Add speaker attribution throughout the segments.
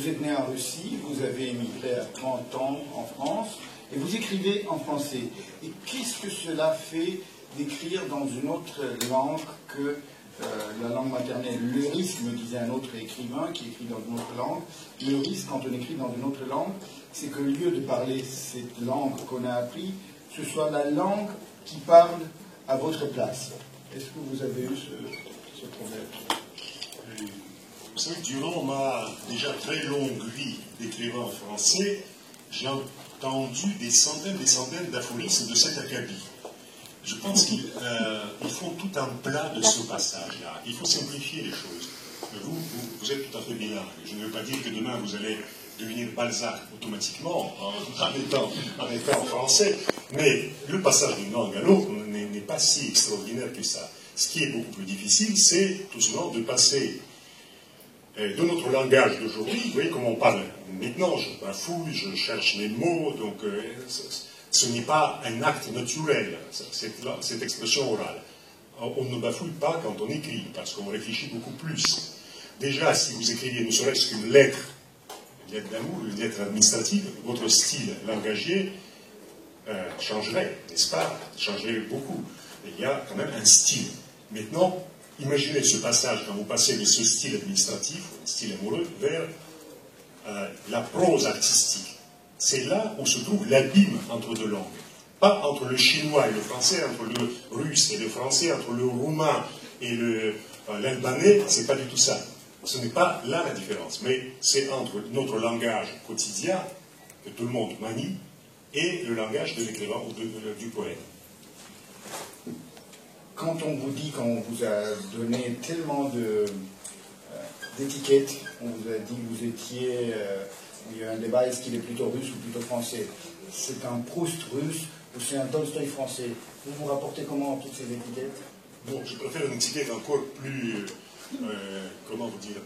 Speaker 1: Vous êtes né en Russie, vous avez émigré à 30 ans en France, et vous écrivez en français. Et qu'est-ce que cela fait d'écrire dans une autre langue que la langue maternelle? Le risque, me disait un autre écrivain qui écrit dans une autre langue, le risque quand on écrit dans une autre langue, c'est que au lieu de parler cette langue qu'on a appris, ce soit la langue qui parle à votre place. Est-ce que vous avez eu ce problème?
Speaker 2: Vous savez, durant ma déjà très longue vie d'écrivain français, j'ai entendu des centaines d'aphorismes de cet acabit. Je pense qu'ils font tout un plat de ce passage-là. Il faut simplifier les choses. Vous êtes tout à fait bilingue. Je ne veux pas dire que demain vous allez devenir Balzac automatiquement en étant en français, mais le passage d'une langue à l'autre n'est pas si extraordinaire que ça. Ce qui est beaucoup plus difficile, c'est tout simplement de passer de notre langage d'aujourd'hui. Vous voyez comment on parle maintenant, je bafouille, je cherche les mots, donc ce n'est pas un acte naturel, cette expression orale. On ne bafouille pas quand on écrit, parce qu'on réfléchit beaucoup plus. Déjà, si vous écriviez ne serait-ce qu'une lettre d'amour, une lettre administrative, votre style langagier changerait, n'est-ce pas? Changerait beaucoup. Il y a quand même un style. Maintenant, imaginez ce passage quand vous passez de ce style administratif, un style amoureux, vers la prose artistique. C'est là où se trouve l'abîme entre deux langues. Pas entre le chinois et le français, entre le russe et le français, entre le roumain et l'albanais, c'est pas du tout ça. Ce n'est pas là la différence, mais c'est entre notre langage quotidien, que tout le monde manie, et le langage de l'écrivain ou du poète.
Speaker 1: Quand on vous dit, quand on vous a donné tellement d'étiquettes, on vous a dit que vous étiez, il y a un débat, est-ce qu'il est plutôt russe ou plutôt français? C'est un Proust russe ou c'est un Tolstoï français? Vous vous rapportez comment toutes ces étiquettes?
Speaker 2: Bon, je préfère une étiquette encore plus, comment vous dire,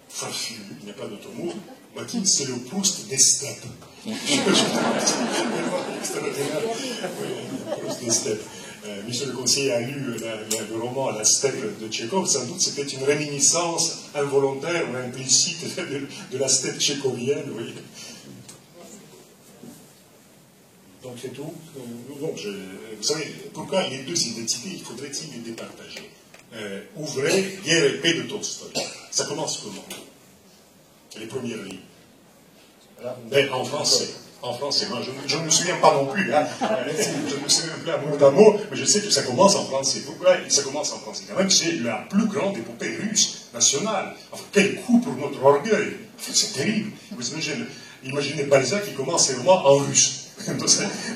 Speaker 2: farfue, il n'y a pas d'autre mot. Mathilde, c'est le Proust des steppes. Proust des steppes. Michel Conseil a lu le roman La steppe de Tchekhov. Sans doute c'était une réminiscence involontaire ou implicite de la steppe tchécovienne. Oui.
Speaker 1: Donc c'est tout?
Speaker 2: Donc, vous savez, pourquoi les deux identités, il faudrait-il les départager? Ouvrez Guerre et paix de Tolstoï. Ça commence comment? Les premières lignes. Mais en français. En français, moi je ne me souviens pas non plus, hein. Je ne me souviens plus à mot d'un mot, mais je sais que ça commence en français. Pourquoi ça commence en français? Quand même, c'est la plus grande épopée russe, nationale. Enfin, quel coup pour notre orgueil! C'est terrible. Vous imaginez Balzac qui commence ses romans en russe.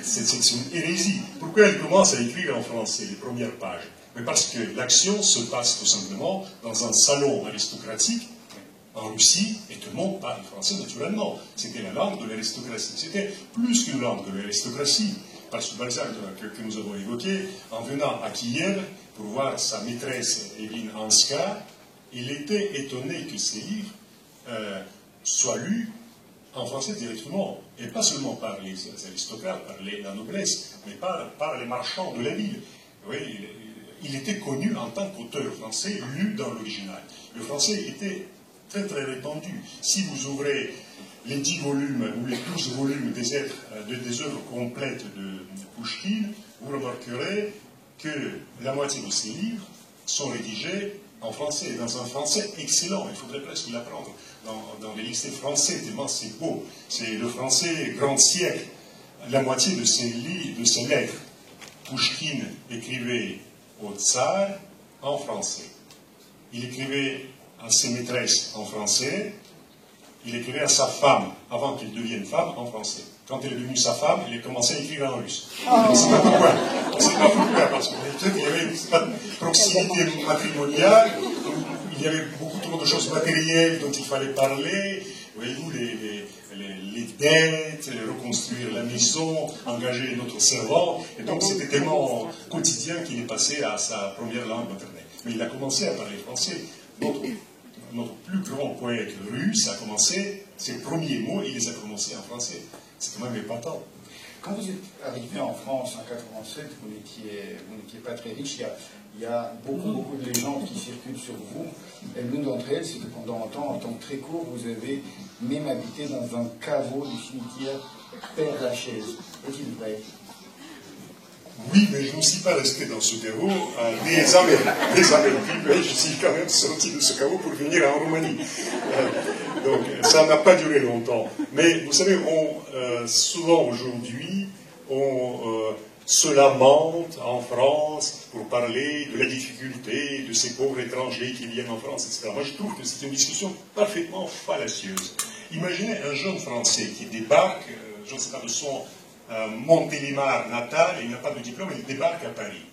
Speaker 2: C'est une hérésie. Pourquoi il commence à écrire en français, les premières pages? Mais parce que l'action se passe tout simplement dans un salon aristocratique, en Russie, et tout le monde parle français naturellement. C'était la langue de l'aristocratie. C'était plus qu'une langue de l'aristocratie. Parce que Balzac, que nous avons évoqué, en venant à Kiev pour voir sa maîtresse Evelyne Hanska, il était étonné que ses livres soient lus en français directement, et pas seulement par les aristocrates, par la noblesse, mais par les marchands de la ville. Oui, il était connu en tant qu'auteur français, lu dans l'original. Le français était très très répandu. Si vous ouvrez les 10 volumes ou les 12 volumes des œuvres complètes de Pouchkine, vous remarquerez que la moitié de ces livres sont rédigés en français, dans un français excellent. Il faudrait presque l'apprendre dans les lycées français, tellement c'est beau. C'est le français grand siècle. La moitié de ces lettres, Pouchkine écrivait au tsar en français. Il écrivait à ses maîtresses en français, il écrivait à sa femme, avant qu'il devienne femme, en français. Quand elle est devenue sa femme, il a commencé à écrire en russe. On ne sait pas pourquoi. On ne sait pas pourquoi, parce qu'il y avait une proximité matrimoniale, il y avait beaucoup trop de choses matérielles dont il fallait parler. Voyez-vous, les dettes, reconstruire la maison, engager notre servant. Et donc c'était tellement quotidien qu'il est passé à sa première langue maternelle. Mais il a commencé à parler français. Notre plus grand poète russe a commencé, ses premiers mots, il les a prononcés en français. C'est quand même épatant.
Speaker 1: Quand vous êtes arrivé en France en 87, vous n'étiez pas très riche. il y a beaucoup de légendes qui circulent sur vous. Et l'une d'entre elles, c'est que pendant un temps très court, vous avez même habité dans un caveau du cimetière Père-Lachaise. Est-il vrai?
Speaker 2: Oui, mais je ne suis pas resté dans ce caveau des années. Mais je suis quand même sorti de ce caveau pour venir en Roumanie. Donc ça n'a pas duré longtemps. Mais vous savez, souvent aujourd'hui, on se lamente en France pour parler de la difficulté de ces pauvres étrangers qui viennent en France, etc. Moi, je trouve que c'est une discussion parfaitement fallacieuse. Imaginez un jeune Français qui débarque, je ne sais pas, de son Montélimar natal, il n'a pas de diplôme, il débarque à Paris.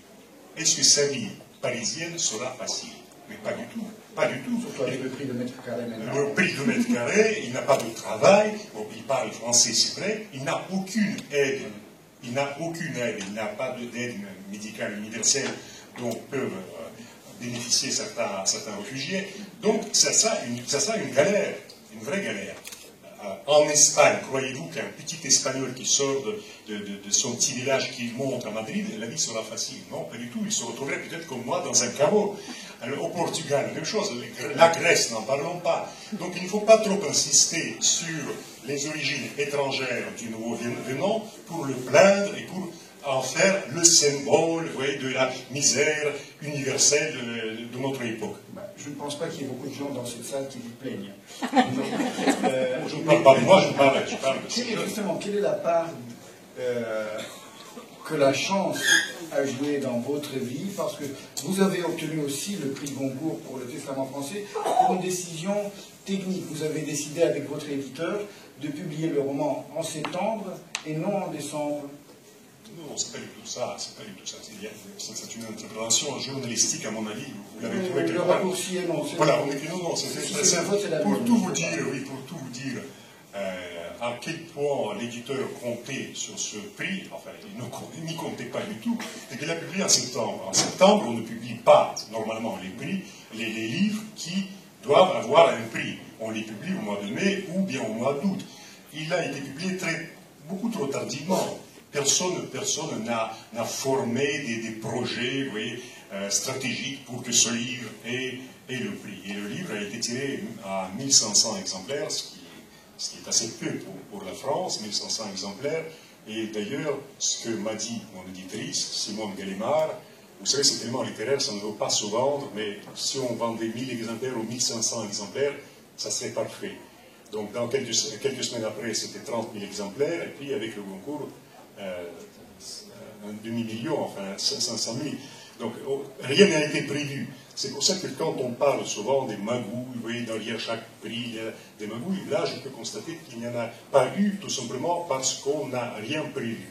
Speaker 2: Est-ce que sa vie parisienne sera facile? Mais pas du tout. Pas du tout.
Speaker 1: Surtout avec le prix de mètre carré maintenant.
Speaker 2: Le prix de mètre carré, il n'a pas de travail, bon, il parle français, c'est vrai, il n'a aucune aide. Il n'a aucune aide, il n'a pas d'aide médicale universelle dont peuvent bénéficier certains réfugiés. Donc, ça sera une galère, une vraie galère. En Espagne, croyez-vous qu'un petit Espagnol qui sort de son petit village, qui monte à Madrid, la vie sera facile? Non, pas du tout. Il se retrouverait peut-être comme moi dans un caveau. Alors, au Portugal, la même chose. La Grèce, n'en parlons pas. Donc, il ne faut pas trop insister sur les origines étrangères du nouveau venant pour le plaindre et pour en faire le symbole, vous voyez, de la misère universelle de notre époque.
Speaker 1: Je ne pense pas qu'il y ait beaucoup de gens dans cette salle qui vous plaignent.
Speaker 2: Je ne parle pas de moi, je parle de
Speaker 1: justement, quelle est la part que la chance a joué dans votre vie? Parce que vous avez obtenu aussi le prix Goncourt pour le Testament français pour une décision technique. Vous avez décidé avec votre éditeur de publier le roman en septembre et non en décembre.
Speaker 2: Non, c'est pas du tout ça. C'est pas du tout ça. C'est une interprétation journalistique, à mon avis. Vous l'avez trouvé quelque part.
Speaker 1: Le raccourci est non.
Speaker 2: Voilà, on écrit non, c'est très simple. Pour tout vous dire, à quel point l'éditeur comptait sur ce prix, enfin, il n'y comptait pas du tout, et qu'il a publié en septembre. En septembre, on ne publie pas, normalement, les prix, les livres qui doivent avoir un prix. On les publie au mois de mai ou bien au mois d'août. Il a été publié beaucoup trop tardivement. Personne n'a formé des projets, vous voyez, stratégiques pour que ce livre ait le prix. Et le livre a été tiré à 1500 exemplaires, ce qui est assez peu pour la France, 1500 exemplaires. Et d'ailleurs, ce que m'a dit mon éditrice, Simone Gallimard, vous savez, c'est tellement littéraire, ça ne veut pas se vendre, mais si on vendait 1000 exemplaires ou 1500 exemplaires, ça serait parfait. Donc, dans quelques semaines après, c'était 30 000 exemplaires, et puis avec le Goncourt, un demi-million, enfin 500 000. Donc rien n'a été prévu. C'est pour ça que quand on parle souvent des magouilles, vous voyez, derrière chaque prix, il y a des magouilles, là je peux constater qu'il n'y en a pas eu, tout simplement parce qu'on n'a rien prévu.